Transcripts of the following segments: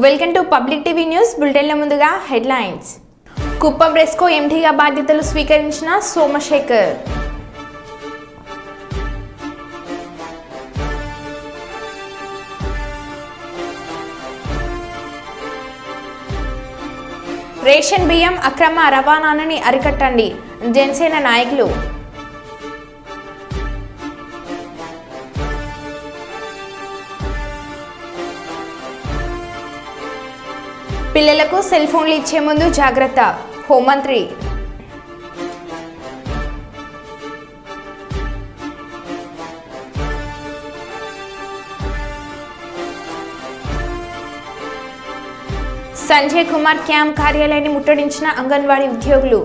Welcome to public TV news బులెటిన్ల ముందుగా headlines. Kuppam రెస్కో ఎండీగా బాధ్యతలు స్వీకరించిన సోమశేఖర్. రేషన్ బియ్యం అక్రమ రవాణాని అరికట్టండి జనసేన నాయకులు. పిల్లలకు సెల్ ఫోన్లు ఇచ్చే ముందు జాగ్రత్త హోంమంత్రి. సంజయ్ కుమార్ క్యాంప్ కార్యాలయాన్ని ముట్టడించిన అంగన్వాడీ ఉద్యోగులు.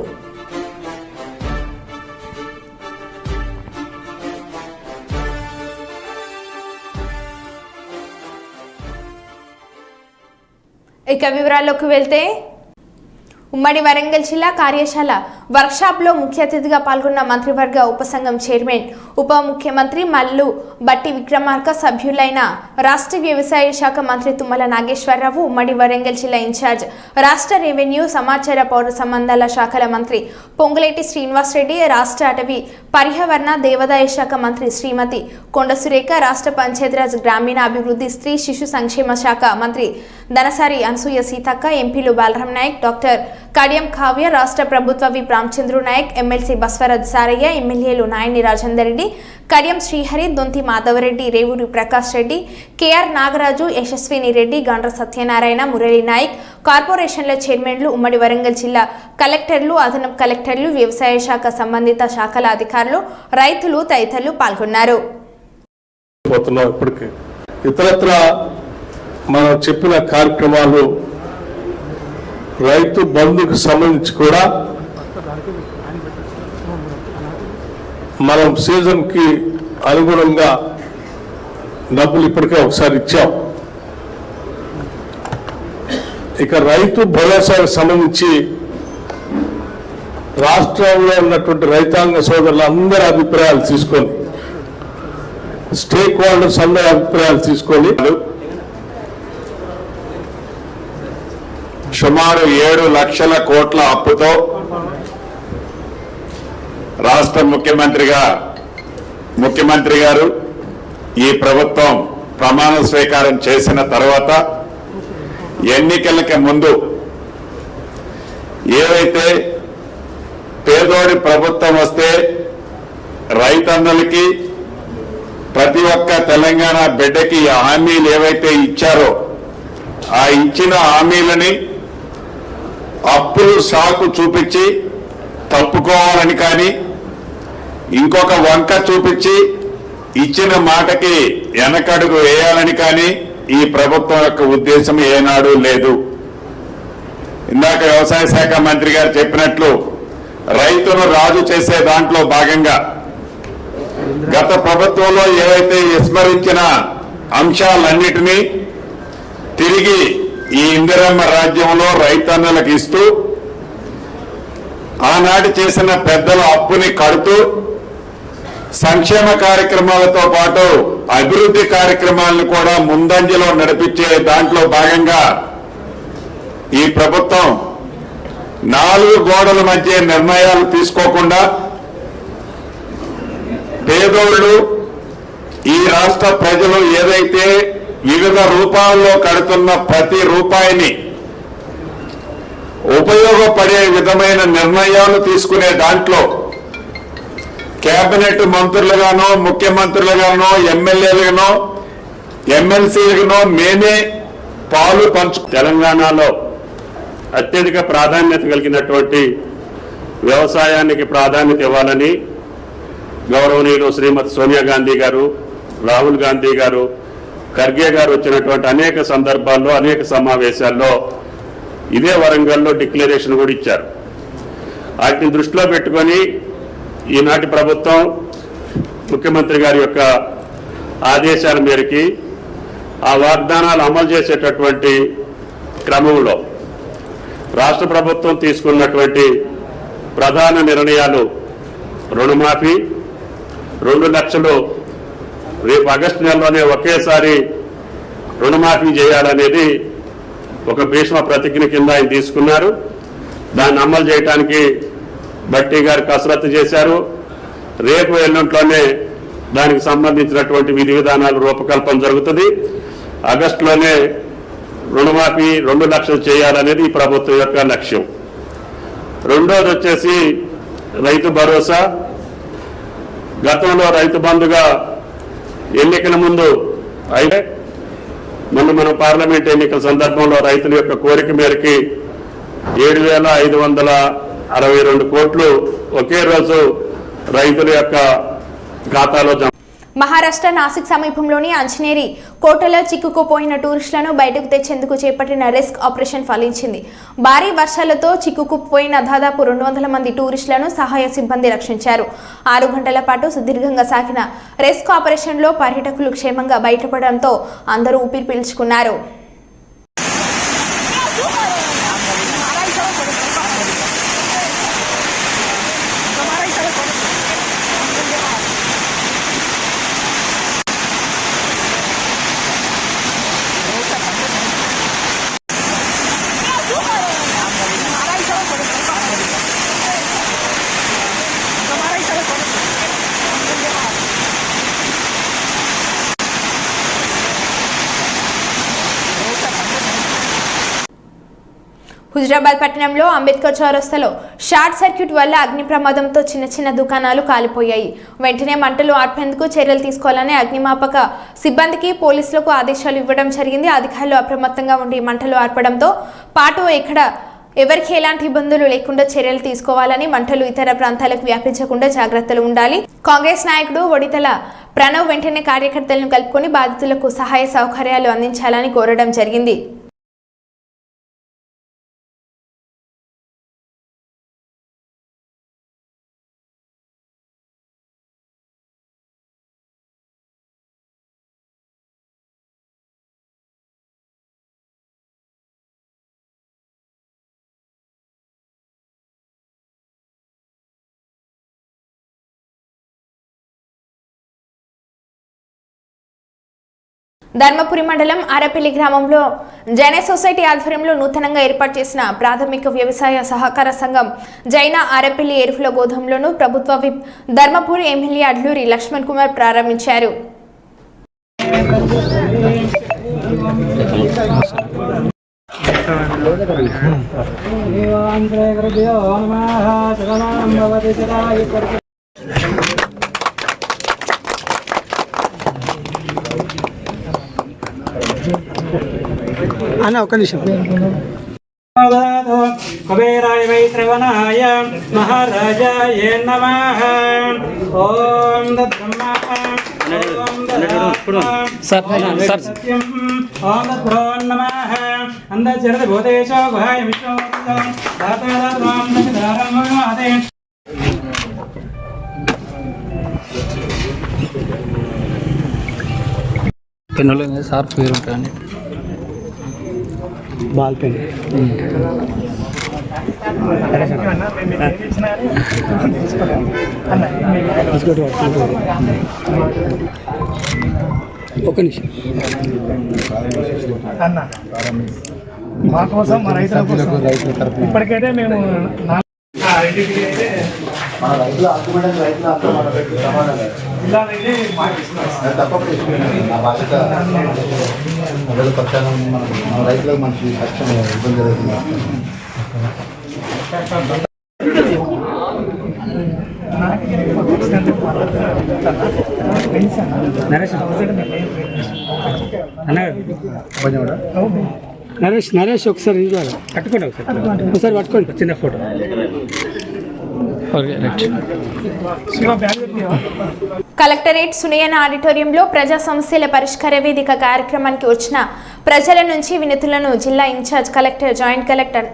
ఇక వివరాల్లోకి వెళ్తే ఉమ్మడి వరంగల్ జిల్లా కార్యశాల వర్క్షాప్లో ముఖ్య అతిథిగా పాల్గొన్న మంత్రివర్గ ఉపసంఘం చైర్మన్ ఉప ముఖ్యమంత్రి మల్లు బట్టి విక్రమార్క, సభ్యులైన రాష్ట్ర వ్యవసాయ శాఖ మంత్రి తుమ్మల నాగేశ్వరరావు, ఉమ్మడి వరంగల్ జిల్లా ఇన్ఛార్జ్ రాష్ట్ర రెవెన్యూ సమాచార పౌర సంబంధాల శాఖల మంత్రి పొంగులేటి శ్రీనివాసరెడ్డి, రాష్ట్ర అటవీ పర్యావరణ దేవాదాయ శాఖ మంత్రి శ్రీమతి కొండ సురేఖ, రాష్ట్ర పంచాయతీరాజ్ గ్రామీణ అభివృద్ధి స్త్రీ శిశు సంక్షేమ శాఖ మంత్రి ధనసారి అనసూయ సీతక్క, ఎంపీలు బాలరాం నాయక్, డాక్టర్ కడియం కావ్య, రాష్ట్ర ప్రభుత్వ విప్ రామచంద్రు నాయక్, ఎమ్మెల్సీ బస్వరాజ్ సారయ్య, ఎమ్మెల్యేలు నాయని రాజేందర్ రెడ్డి, కడియం శ్రీహరి, దొంతి మాధవరెడ్డి, రేవూరి ప్రకాష్ రెడ్డి, కేఆర్ నాగరాజు, యశస్విని రెడ్డి, గండ్ర సత్యనారాయణ, మురళీ నాయక్, కార్పొరేషన్ల చైర్మన్లు, ఉమ్మడి వరంగల్ జిల్లా కలెక్టర్లు, అదనపు కలెక్టర్లు, వ్యవసాయ శాఖ సంబంధిత శాఖల అధికారులు, రైతులు తదితరులు పాల్గొన్నారు. ఇతరత్ర మనం చెప్పిన కార్యక్రమాలు రైతు బంధుకు సంబంధించి కూడా మనం సీజన్ కి అనుగుణంగా డబ్బులు ఇప్పటికే ఒకసారి ఇచ్చాం. ఇక రైతు భరోసాకు సంబంధించి రాష్ట్రంలో ఉన్నటువంటి రైతాంగ సోదరుల అందరి అభిప్రాయాలు తీసుకొని, స్టేక్ హోల్డర్స్ అందరి అభిప్రాయాలు తీసుకొని సుమారు 7 లక్షల కోట్ల అప్పుతో రాష్ట్ర ముఖ్యమంత్రి గారు ఈ ప్రభుత్వం ప్రమాణ స్వీకారం చేసిన తర్వాత ఎన్నికలకి ముందు ఏవైతే పేదోడి ప్రభుత్వం వస్తే రైతన్నలకి ప్రతి ఒక్క తెలంగాణ బిడ్డకి హామీలు ఏవైతే ఇచ్చారో ఆ ఇచ్చిన హామీలని అప్పులు సాకు చూపించి తప్పుకోవాలని కానీ, ఇంకొక వంక చూపించి ఇచ్చిన మాటకి వెనకడుగు వేయాలని కానీ ఈ ప్రభుత్వం యొక్క ఉద్దేశం ఏనాడు లేదు. ఇందాక వ్యవసాయ శాఖ మంత్రి గారు చెప్పినట్లు రైతును రాజు చేసే దాంట్లో భాగంగా గత ప్రభుత్వంలో ఏవైతే విస్మరించిన అంశాలన్నిటినీ తిరిగి ఈ ఇందిరమ్మ రాజ్యంలో రైతన్నలకు ఇస్తూ ఆనాటి చేసిన పెద్దల అప్పుని కడుతూ సంక్షేమ కార్యక్రమాలతో పాటు అభివృద్ధి కార్యక్రమాలను కూడా ముందంజలో నడిపించే దాంట్లో భాగంగా ఈ ప్రభుత్వం 4 గోడల మధ్య నిర్ణయాలు తీసుకోకుండా పేదోళ్ళు, ఈ రాష్ట్ర ప్రజలు ఏదైతే వివిధ రూపాల్లో కడుతున్న ప్రతి రూపాయిని ఉపయోగపడే విధమైన నిర్ణయాలు తీసుకునే దాంట్లో కేబినెట్ మంత్రులుగానో, ముఖ్యమంత్రులుగానో, ఎమ్మెల్యేలుగానో, ఎమ్మెల్సీలుగానో మేమే పాలు తెలంగాణలో అత్యధిక ప్రాధాన్యత కలిగినటువంటి వ్యవసాయానికి ప్రాధాన్యత ఇవ్వాలని గౌరవనీయులు శ్రీమతి సోనియా గాంధీ గారు, రాహుల్ గాంధీ గారు, ఖర్గే గారు వచ్చినటువంటి అనేక సందర్భాల్లో, అనేక సమావేశాల్లో ఇదే వరంగల్లో డిక్లరేషన్ కూడా ఇచ్చారు. వాటిని దృష్టిలో పెట్టుకొని ఈనాటి ప్రభుత్వం ముఖ్యమంత్రి గారి యొక్క ఆదేశాల మేరకి ఆ వాగ్దానాలు అమలు చేసేటటువంటి క్రమంలో రాష్ట్ర ప్రభుత్వం తీసుకున్నటువంటి ప్రధాన నిర్ణయాలు రుణమాఫీ, 2 లక్షలు రేపు ఆగస్టు నెలలోనే ఒకేసారి రుణమాఫీ చేయాలనేది ఒక భీష్మ ప్రతిజ్ఞ కింద ఆయన తీసుకున్నారు. దాన్ని అమలు చేయడానికి భట్టి గారు కసరత్తు చేశారు. రేపు ఎల్లుంట్లోనే దానికి సంబంధించినటువంటి విధి విధానాలు రూపకల్పన జరుగుతుంది. ఆగస్టులోనే రుణమాఫీ 2 లక్షలు చేయాలనేది ఈ ప్రభుత్వం యొక్క లక్ష్యం. రెండోది వచ్చేసి రైతు భరోసా. గతంలో రైతు బంధుగా ఎన్నికల ముందు అయితే మనం పార్లమెంట్ ఎన్నికల సందర్భంలో రైతుల యొక్క కోరిక మేరకి 7,562 కోట్లు ఒకే రోజు రైతుల యొక్క ఖాతాలో జమ. మహారాష్ట్ర నాసిక్ సమీపంలోని అంజనేరి కోటలో చిక్కుకుపోయిన టూరిస్టులను బయటకు తెచ్చేందుకు చేపట్టిన రెస్క్ ఆపరేషన్ ఫలించింది. భారీ వర్షాలతో చిక్కుకుపోయిన దాదాపు 200 మంది టూరిస్టులను సహాయ సిబ్బంది రక్షించారు. 6 గంటల పాటు సుదీర్ఘంగా సాగిన రెస్క్ ఆపరేషన్లో పర్యాటకులు క్షేమంగా బయటపడడంతో అందరూ ఊపిరి పీల్చుకున్నారు. హుజరాబాద్ పట్టణంలో అంబేద్కర్ చౌరస్తాలో షార్ట్ సర్క్యూట్ వల్ల అగ్ని ప్రమాదంతో చిన్న దుకాణాలు కాలిపోయాయి. వెంటనే మంటలు ఆర్పేందుకు చర్యలు తీసుకోవాలని అగ్నిమాపక సిబ్బందికి పోలీసులకు ఆదేశాలు ఇవ్వడం జరిగింది. అధికారులు అప్రమత్తంగా ఉండి మంటలు ఆర్పడంతో పాటు ఎవరికి ఎలాంటి ఇబ్బందులు లేకుండా చర్యలు తీసుకోవాలని, మంటలు ఇతర ప్రాంతాలకు వ్యాపించకుండా జాగ్రత్తలు ఉండాలి. కాంగ్రెస్ నాయకుడు ఒడితల ప్రణవ్ వెంటనే కార్యకర్తలను కలుపుకొని బాధితులకు సహాయ సౌకర్యాలు అందించాలని కోరడం జరిగింది. ధర్మపురి మండలం ఆరపల్లి గ్రామంలో జైన సొసైటీ ఆధ్వర్యంలో నూతనంగా ఏర్పాటు చేసిన ప్రాథమిక వ్యవసాయ సహకార సంఘం జైన ఆరపల్లి ఎరువుల గోదాంలను ప్రభుత్వ విప్ ధర్మపురి ఎమ్మెల్యే అడ్లూరి లక్ష్మణ్ కుమార్ ప్రారంభించారు. అన్న ఒక నిమిషం. కుబేరాయ వై శ్రవణాయ మహారాజాయ నమః. ఓం దద్బ్రహ్మ ఓం సత్యం ఓం దద్భ్రో నమః. అందచరద భూతేశో గుహాయ విశ్వమూర్తం దాతారాత్మాం నచదారం మహాదే. పెన్నులు సార్ పేరు ఉంటాయండి. బాల్ పెన్ ఒక నిమిషం అన్న మా కోసం మా రైతుల కోసం ఇప్పటికైతే మేము రైతులకు మంచి కష్టం ఇబ్బంది జరుగుతుంది. నరేష్ ఒకసారి కట్టుకోండి ఒకసారి పట్టుకోండి చిన్న ఫోటో. కలెక్టరేట్ సునయన ఆడిటోరియంలో ప్రజా సమస్యల పరిష్కార వేదిక కార్యక్రమానికి వచ్చిన ప్రజల నుంచి వినతులను జిల్లా in-charge collector joint collector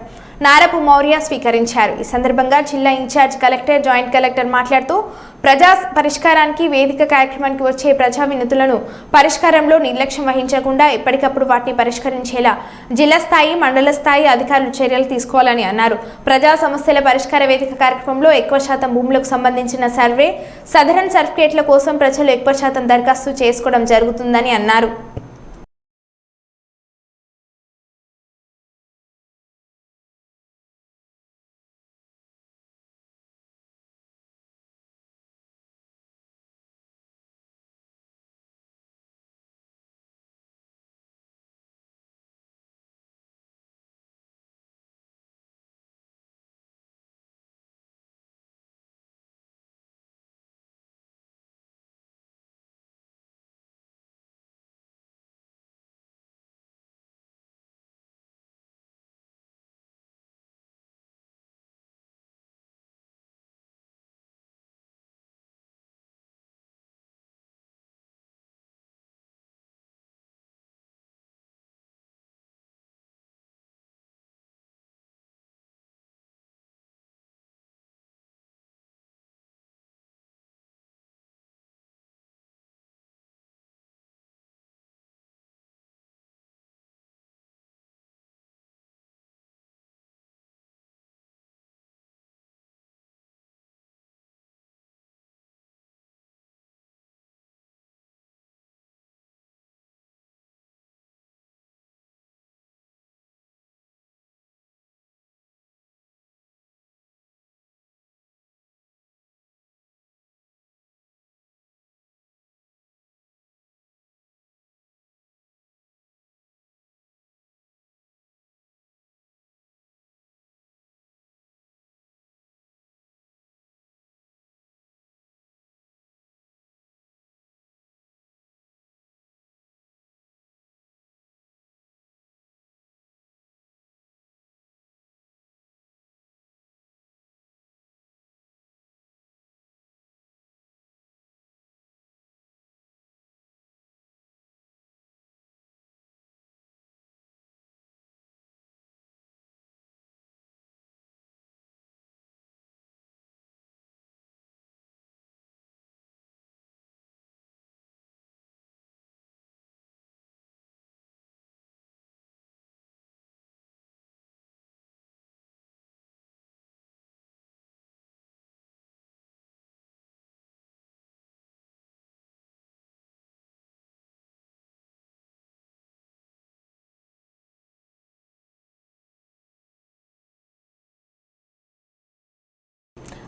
Narapu Maurya స్వీకరించారు. ఈ సందర్భంగా జిల్లా ఇన్ఛార్జ్ కలెక్టర్ జాయింట్ కలెక్టర్ మాట్లాడుతూ ప్రజా పరిష్కారానికి వేదిక కార్యక్రమానికి వచ్చే ప్రజా వినతులను పరిష్కారంలో నిర్లక్ష్యం వహించకుండా ఎప్పటికప్పుడు వాటిని పరిష్కరించేలా జిల్లా స్థాయి మండల స్థాయి అధికారులు చర్యలు తీసుకోవాలని అన్నారు. ప్రజా సమస్యల పరిష్కార వేదిక కార్యక్రమంలో ఎక్కువ శాతం భూములకు సంబంధించిన సర్వే సదరన్ సర్టిఫికేట్ల కోసం ప్రజలు ఎక్కువ శాతం దరఖాస్తు చేసుకోవడం జరుగుతుందని అన్నారు.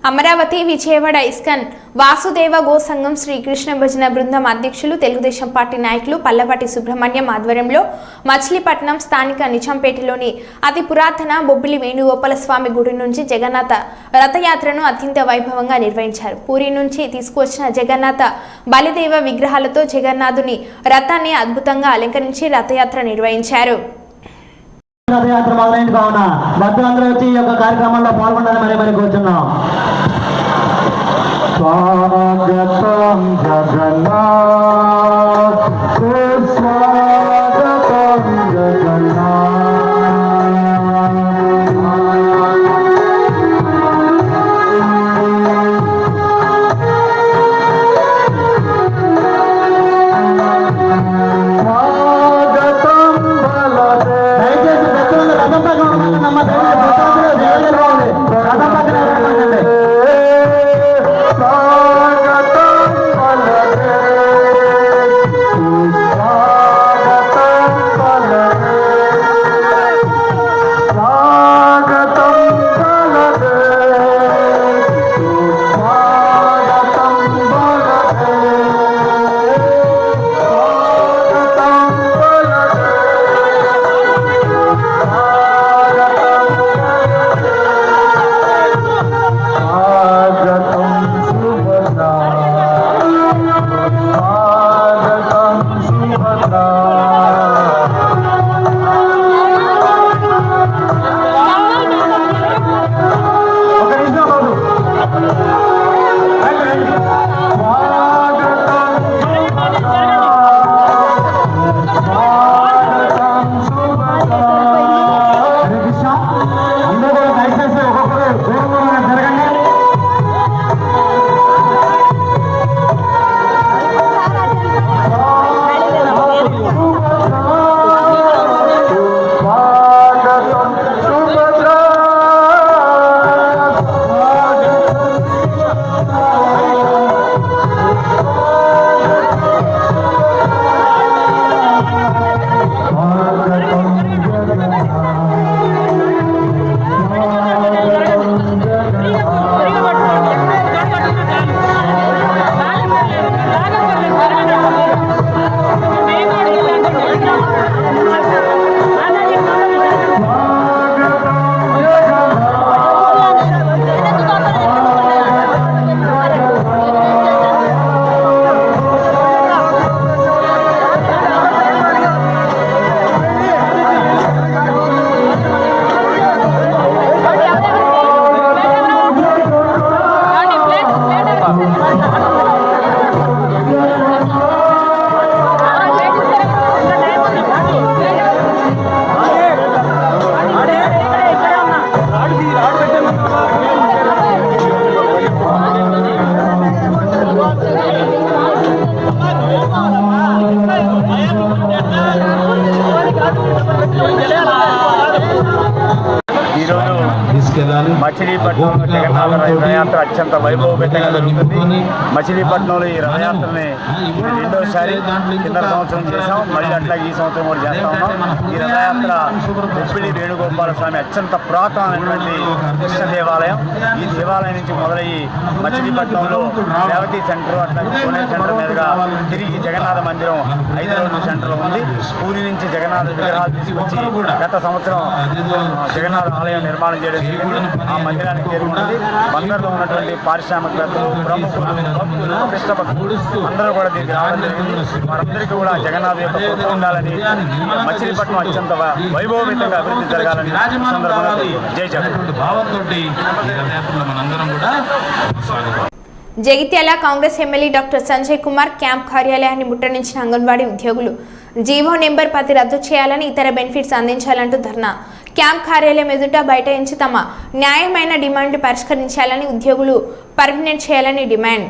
అమరావతి విజయవాడ ఇస్కాన్ వాసుదేవ గో సంఘం శ్రీకృష్ణ భజన బృందం అధ్యక్షులు తెలుగుదేశం పార్టీ నాయకులు పల్లపాటి సుబ్రహ్మణ్యం ఆధ్వర్యంలో మచిలీపట్నం స్థానిక నిజాంపేటలోని అతి పురాతన బొబ్బిలి వేణుగోపాల స్వామి గుడి నుంచి జగన్నాథ రథయాత్రను అత్యంత వైభవంగా నిర్వహించారు. పూరి నుంచి తీసుకువచ్చిన జగన్నాథ బలిదేవ విగ్రహాలతో జగన్నాథుని రథాన్ని అద్భుతంగా అలంకరించి రథయాత్ర నిర్వహించారు. రథయాత్ర మొదలైంది కావున భక్తులందరూ వచ్చి ఈ యొక్క కార్యక్రమంలో పాల్గొనాలని మరి కూర్చున్నాం. స్వాగతం జగన్నాథ్, స్వాగతం జగన్నాథ్. మచిలీపట్నంలో జగన్నాథ రథయాత్ర అత్యంత వైభవపేతంగా జరుగుతుంది. మచిలీపట్నంలో ఈ రథయాత్రని రెండోసారి కింద సంవత్సరం చేసాం, మళ్ళీ అట్లాగే ఈ సంవత్సరం కూడా చేస్తా ఉన్నాం. ఈ రథయాత్ర బొబ్బిలి వేణుగోపాల స్వామి అత్యంత పురాతనమైనటువంటి కృష్ణ దేవాలయం. ఈ దేవాలయం నుంచి మొదలయ్యి మచిలీపట్నంలో రేవతి సెంటర్ అట్లాగే పూణే సెంటర్ మీదుగా తిరిగి జగన్నాథ మందిరం 5వ రోడ్డు సెంటర్లో ఉంది. పూరి నుంచి జగన్నాథ విగ్రహాలు తీసుకొచ్చి గత సంవత్సరం జగన్నాథ ఆలయం నిర్మాణం చేయడం జరిగింది. ఆ మందిరానికి చేరుకున్నది. బందర్లో ఉన్నటువంటి పారిశ్రామికవేత్తలు, ప్రముఖులు, భక్తులు, కృష్ణ భక్తులు అందరూ కూడా దీనికి రావడం జరిగింది. వారందరికీ కూడా జగన్నాథ యొక్క కృప ఉండాలని, మచిలీపట్నం అత్యంత వైభవపేతంగా అభివృద్ధి జరగాలని సందర్భంగా జై Jagtial Congress MLA doctor Sanjay Kumar camp కార్యాలయాన్ని ముట్టడించిన అంగన్వాడీ ఉద్యోగులు జీవో నెంబర్ 10 రద్దు చేయాలని, ఇతర బెనిఫిట్స్ అందించాలంటూ ధర్నా. క్యాంప్ కార్యాలయం ఎదుట బైఠాయించి తమ న్యాయమైన డిమాండ్ పరిష్కరించాలని, ఉద్యోగులు పర్మనెంట్ చేయాలని డిమాండ్.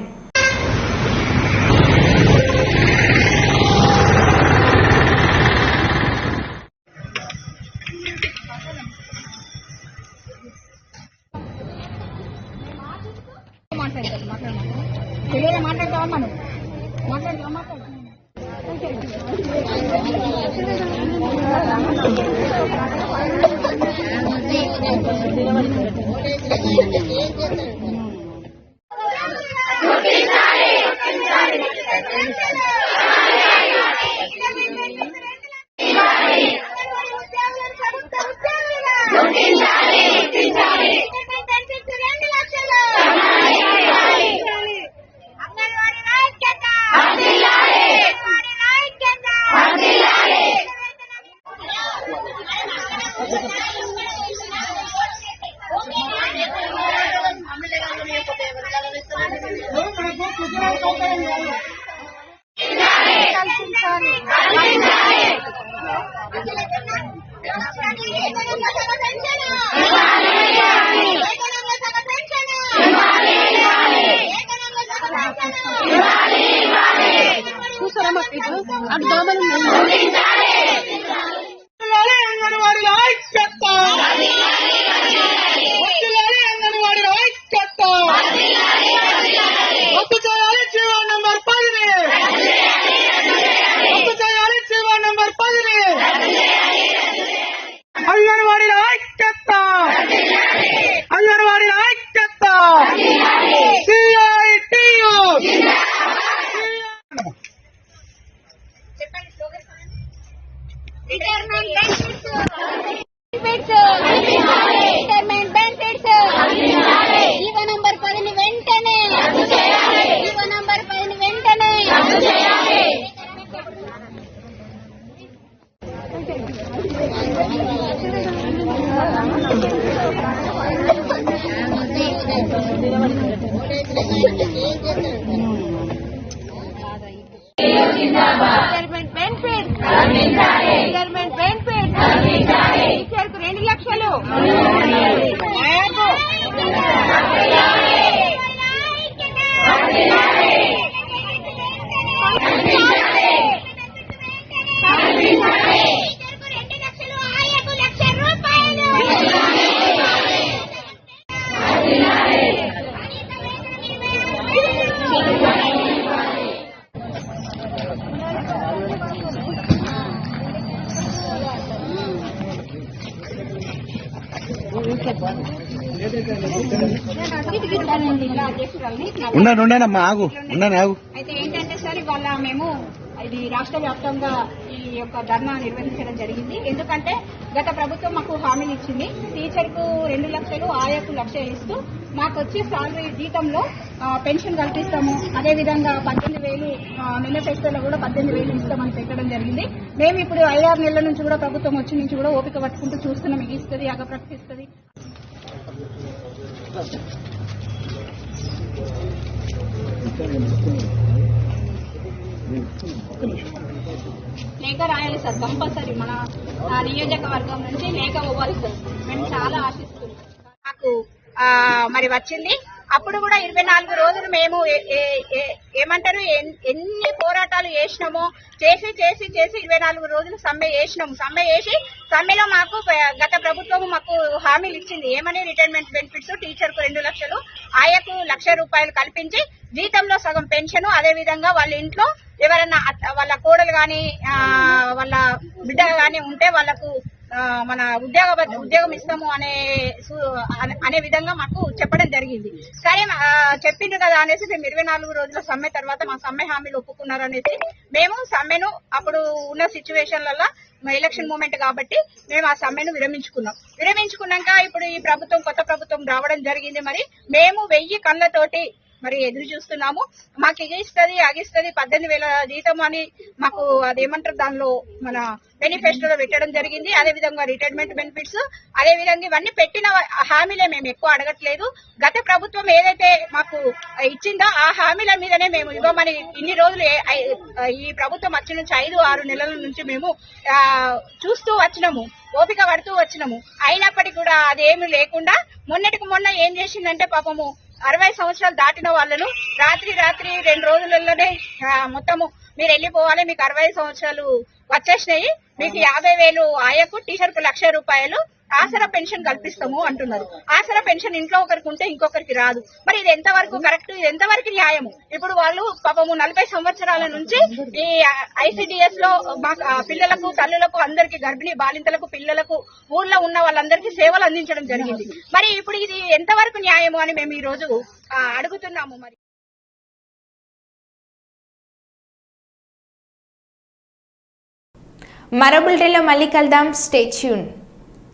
మాట్లాడతావా రిటైర్మెంట్ బెనిఫిట్స్ జీవో నంబర్ 10 వెంటనే జీవో నంబర్ 10 వెంటనే రిటైర్మెంట్ బెనిఫిట్స్ రిటైర్మెంట్ బెనిఫిట్స్ టీచర్కు 2 లక్షలు ఉండనమ్మా ఆగు ఆగు. అయితే ఏంటంటే సార్ ఇవాళ మేము ఇది రాష్ట్ర వ్యాప్తంగా ఈ యొక్క ధర్నా నిర్వహించడం జరిగింది. ఎందుకంటే గత ప్రభుత్వం మాకు హామీలు ఇచ్చింది. టీచర్కు 2 లక్షలు, ఆయాకు 1,00,000 ఇస్తూ మాకు వచ్చే సాలరీ జీతంలో పెన్షన్ కల్పిస్తాము. అదేవిధంగా 18,000 మేనిఫెస్టోలో కూడా 18,000 ఇస్తామని పెట్టడం జరిగింది. మేము ఇప్పుడు 5-6 నెలల నుంచి కూడా ప్రభుత్వం వచ్చి నుంచి కూడా ఓపిక పట్టుకుంటూ చూస్తున్నాం. ఇది ఇస్తుంది, అగ ప్రకటిస్తుంది. లేఖ రాయాలి సార్, కంపల్సరీ మన నియోజకవర్గం నుంచి లేఖ ఇవ్వాలి సార్. మేము చాలా ఆశిస్తున్నాం. మాకు మరి వచ్చింది. అప్పుడు కూడా 24 రోజులు మేము ఏమంటారు ఎన్ని పోరాటాలు చేసినామో చేసి 24 రోజులు సమ్మె చేసినాము. సమ్మె చేసి సమ్మెలో మాకు గత ప్రభుత్వం మాకు హామీలు ఇచ్చింది. ఏమని? రిటైర్మెంట్ బెనిఫిట్స్, టీచర్కు 2 లక్షలు, ఆయాకు 1,00,000 రూపాయలు కల్పించి జీతంలో సగం పెన్షన్, అదే విధంగా వాళ్ళ ఇంట్లో ఎవరన్నా వాళ్ళ కోడలు గాని వాళ్ళ బిడ్డ గాని ఉంటే వాళ్లకు మన ఉద్యోగం ఇస్తాము అనే విధంగా మాకు చెప్పడం జరిగింది. సరే చెప్పిండ్రు కదా అనేసి మేము 24 రోజుల సమ్మె తర్వాత మా సమ్మె హామీలు ఒప్పుకున్నారు అనేసి మేము సమ్మెను అప్పుడు ఉన్న సిచ్యువేషన్లలో ఎలక్షన్ మూమెంట్ కాబట్టి మేము ఆ సమ్మెను విరమించుకున్నాక ఇప్పుడు ఈ ప్రభుత్వం, కొత్త ప్రభుత్వం రావడం జరిగింది. మరి మేము 1000 కళ్ళతోటి మరి ఎదురు చూస్తున్నాము. మాకు ఇగిస్తుంది, అగిస్తుంది, 18,000 జీతం అని మాకు అదేమంటారు దానిలో మన మేనిఫెస్టోలో పెట్టడం జరిగింది. అదేవిధంగా రిటైర్మెంట్ బెనిఫిట్స్, అదేవిధంగా ఇవన్నీ పెట్టిన హామీలే, మేము ఎక్కువ అడగట్లేదు. గత ప్రభుత్వం ఏదైతే మాకు ఇచ్చిందో ఆ హామీల మీదనే మేము ఇవ్వమని ఇన్ని రోజులు ఈ ప్రభుత్వం వచ్చి నుంచి 5-6 నెలల నుంచి మేము చూస్తూ వచ్చినాము, ఓపిక పడుతూ వచ్చినాము. అయినప్పటికీ కూడా అదేమీ లేకుండా మొన్నటికి మొన్న ఏం చేసిందంటే పాపము 60 సంవత్సరాలు దాటిన వాళ్ళను రాత్రి 2 రోజులలోనే మొత్తము మీరు వెళ్ళిపోవాలి, మీకు 60 సంవత్సరాలు వచ్చేసినాయి, మీకు 50,000 ఆయకు, టీచర్కు 1,00,000 రూపాయలు ఆసరా పెన్షన్ కల్పిస్తాము అంటున్నారు. ఆసరా పెన్షన్ ఇంట్లో ఒకరికి ఉంటే ఇంకొకరికి రాదు. మరి ఇది ఎంతవరకు కరెక్ట్, ఇది ఎంతవరకు న్యాయము? ఇప్పుడు వాళ్ళు పాపము 40 సంవత్సరాల నుంచి ఈ ICDS లో పిల్లలకు, తల్లులకు, అందరికి, గర్భిణీ బాలింతలకు, పిల్లలకు, ఊర్లో ఉన్న వాళ్ళందరికీ సేవలు అందించడం జరిగింది. మరి ఇప్పుడు ఇది ఎంతవరకు న్యాయము అని మేము ఈ రోజు అడుగుతున్నాము. మరి మరో బులెటిన్లో మళ్ళీ కలుద్దాం. Stay tune.